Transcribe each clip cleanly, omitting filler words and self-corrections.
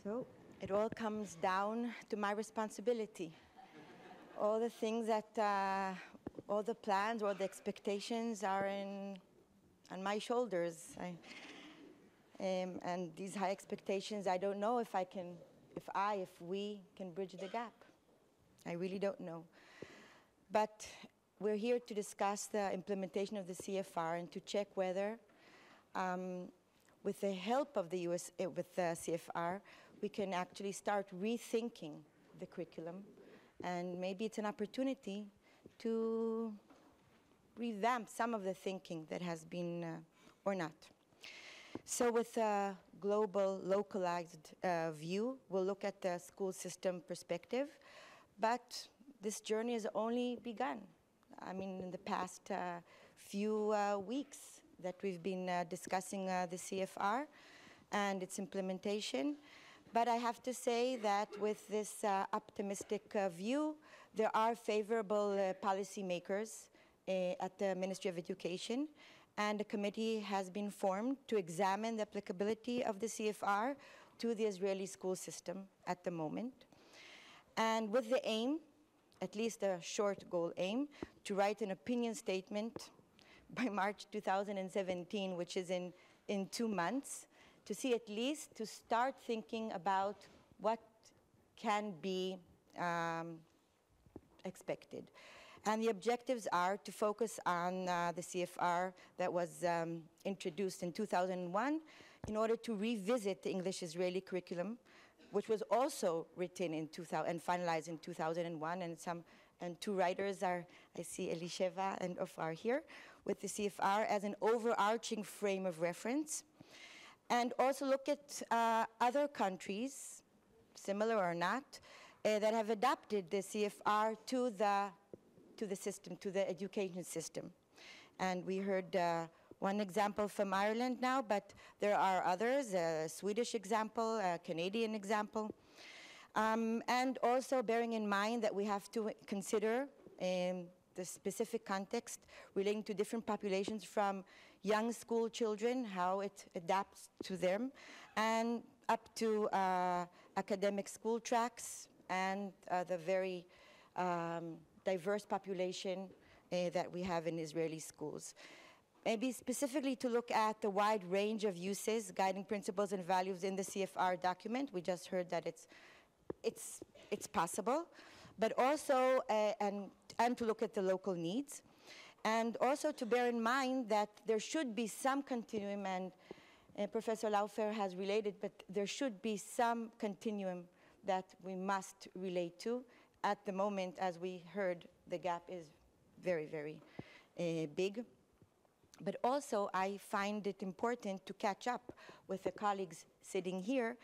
So it all comes down to my responsibility. All the things that, all the plans or the expectations are on my shoulders. And these high expectations, I don't know if if we can bridge the gap. I really don't know. But we're here to discuss the implementation of the CFR and to check whether, with the help of the with the CFR, we can actually start rethinking the curriculum. And maybe it's an opportunity to revamp some of the thinking that has been, or not. So with a global, localized view, we'll look at the school system perspective. But this journey has only begun. I mean, in the past few weeks that we've been discussing the CFR and its implementation. But I have to say that with this optimistic view, there are favorable policymakers at the Ministry of Education, and a committee has been formed to examine the applicability of the CFR to the Israeli school system at the moment. And with the aim, at least a short goal aim, to write an opinion statement by March 2017, which is in 2 months, to see at least to start thinking about what can be expected. And the objectives are to focus on the CFR that was introduced in 2001 in order to revisit the English-Israeli curriculum, which was also written in 2000 and finalized in 2001. And two writers are, I see Elisheva and Ofar here, with the CFR as an overarching frame of reference. And also look at other countries, similar or not, that have adapted the CFR to the system, to the education system. And we heard one example from Ireland now, but there are others, a Swedish example, a Canadian example. And also bearing in mind that we have to consider the specific context relating to different populations, from young school children, how it adapts to them, and up to academic school tracks and the very diverse population that we have in Israeli schools. Maybe specifically to look at the wide range of uses, guiding principles and values in the CFR document. We just heard that it's possible, but also, and to look at the local needs. And also to bear in mind that there should be some continuum, and Professor Laufer has related, but there should be some continuum that we must relate to. At the moment, as we heard, the gap is very, very big. But also, I find it important to catch up with the colleagues sitting here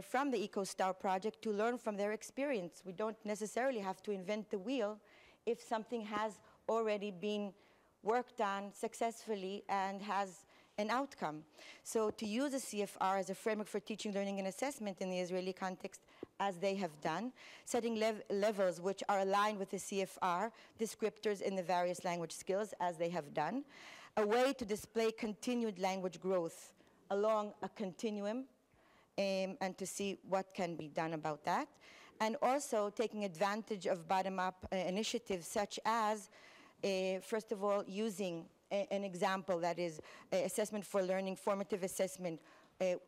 from the ECOSTAR project to learn from their experience. We don't necessarily have to invent the wheel if something has already been worked on successfully and has an outcome. So to use the CFR as a framework for teaching, learning, and assessment in the Israeli context, as they have done, setting levels which are aligned with the CFR, descriptors in the various language skills, as they have done, a way to display continued language growth along a continuum, and to see what can be done about that. And also taking advantage of bottom-up initiatives such as, first of all, using an example that is assessment for learning, formative assessment,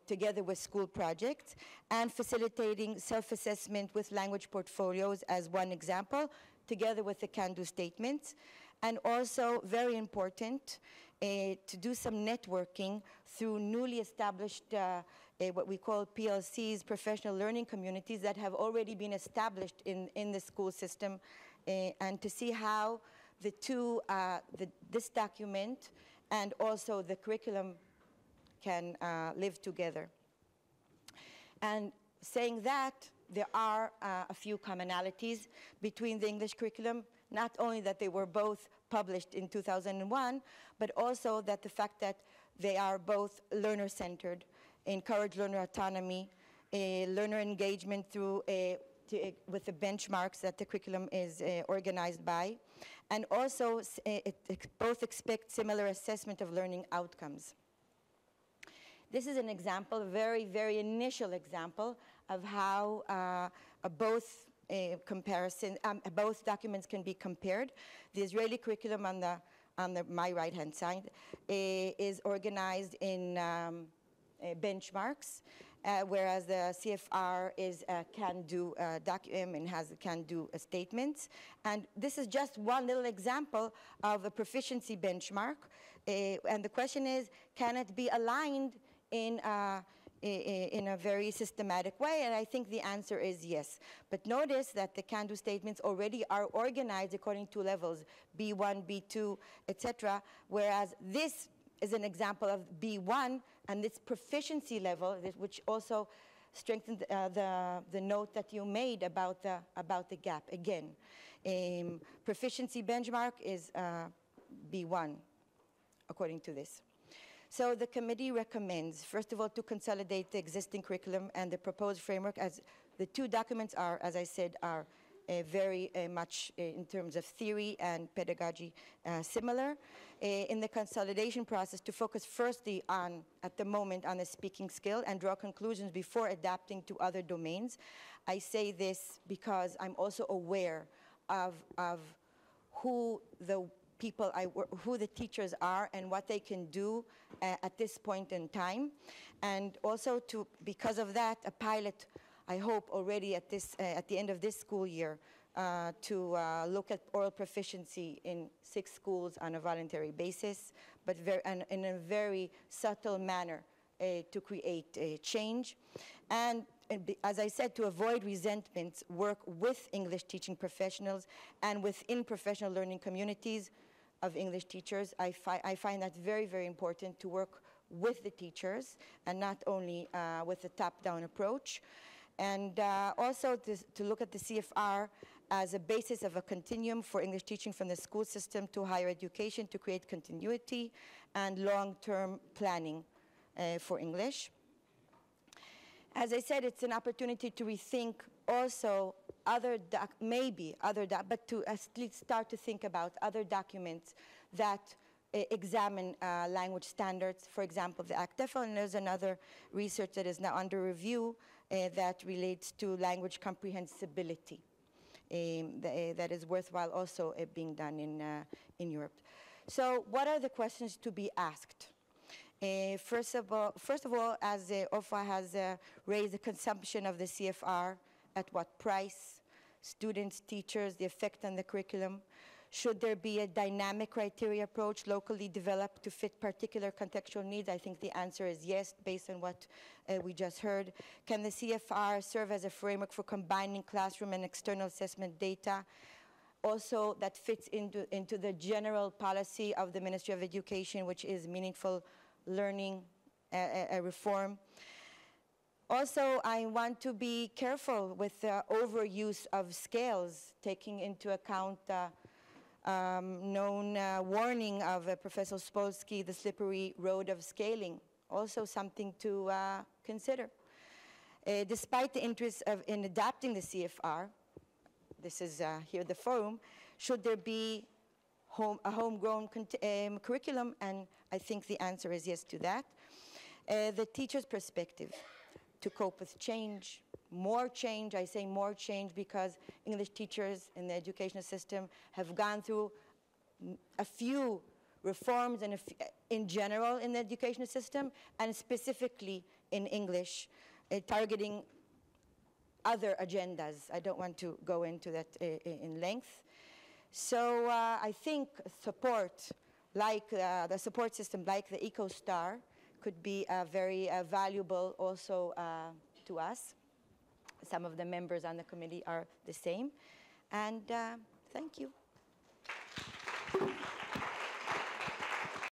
together with school projects, and facilitating self-assessment with language portfolios as one example, together with the can-do statements. And also, very important, to do some networking through newly established, what we call PLCs, professional learning communities, that have already been established in the school system, and to see how the two, this document and also the curriculum can live together. And saying that, there are a few commonalities between the English curriculum, not only that they were both published in 2001, but also that the fact that they are both learner-centered, encourage learner autonomy, learner engagement through with the benchmarks that the curriculum is organized by, and also both expect similar assessment of learning outcomes. This is an example, a very, very initial example of how both documents can be compared. The Israeli curriculum on my right-hand side is organized in benchmarks, whereas the CFR is a can-do document and has can-do statements. And this is just one little example of a proficiency benchmark. And the question is, can it be aligned in a very systematic way? And I think the answer is yes. But notice that the can-do statements already are organized according to levels, B1, B2, etc., whereas this is an example of B1 and this proficiency level, which also strengthens the note that you made about the gap. Again, proficiency benchmark is B1, according to this. So the committee recommends, first of all, to consolidate the existing curriculum and the proposed framework, as the two documents are, as I said, are very much in terms of theory and pedagogy similar. In the consolidation process, to focus firstly on, at the moment, on the speaking skill and draw conclusions before adapting to other domains. I say this because I'm also aware of who the people who the teachers are and what they can do at this point in time. And also because of that, a pilot, I hope already at the end of this school year, to look at oral proficiency in 6 schools on a voluntary basis, but in a very subtle manner to create a change. And as I said, to avoid resentments, work with English teaching professionals and within professional learning communities of English teachers. I find that very, very important, to work with the teachers and not only with a top-down approach. And also to look at the CFR as a basis of a continuum for English teaching from the school system to higher education, to create continuity and long-term planning for English. As I said, it's an opportunity to rethink also but to at least start to think about other documents that examine language standards, for example, the ACTEFL, and there's another research that is now under review that relates to language comprehensibility that is worthwhile also being done in Europe. So what are the questions to be asked? First of all, as OFA has raised the consumption of the CFR, at what price, students, teachers, the effect on the curriculum. Should there be a dynamic criteria approach locally developed to fit particular contextual needs? I think the answer is yes, based on what we just heard. Can the CFR serve as a framework for combining classroom and external assessment data? Also, that fits into the general policy of the Ministry of Education, which is meaningful learning reform. Also, I want to be careful with the overuse of scales, taking into account known warning of Professor Spolsky, the slippery road of scaling, also something to consider. Despite the interest in adapting the CFR, this is here the forum, should there be a homegrown curriculum? And I think the answer is yes to that. The teacher's perspective to cope with change, more change. I say more change because English teachers in the educational system have gone through a few reforms and in general in the educational system, and specifically in English, targeting other agendas. I don't want to go into that in length. So I think support, like the support system, like the ECOSTAR, could be very valuable also to us. Some of the members on the committee are the same. And thank you.